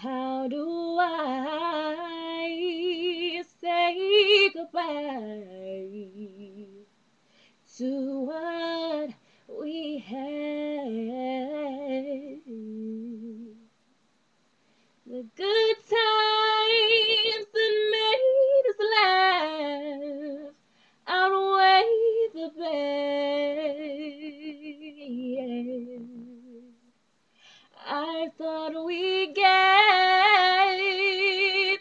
How do I say goodbye to what we had? The good times that made us laugh outweigh the bad. I thought we get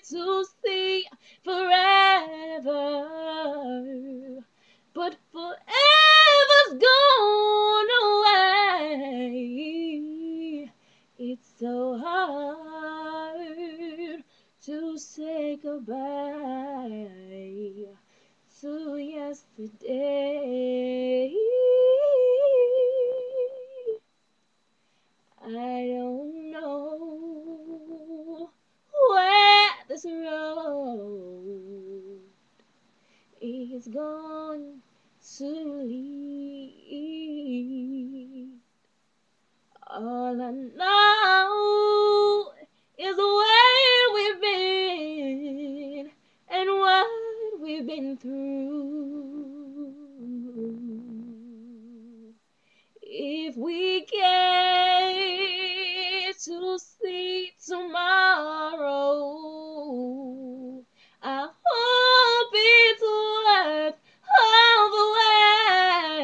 to see forever, but forever's gone away. It's so hard to say goodbye to yesterday. I don't know where this road is going to lead. All I know is where we've been and what we've been through. If we get to see tomorrow, I hope it's worth all the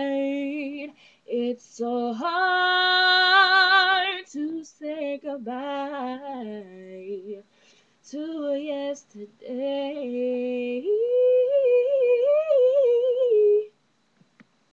wait. It's so hard to say goodbye to yesterday.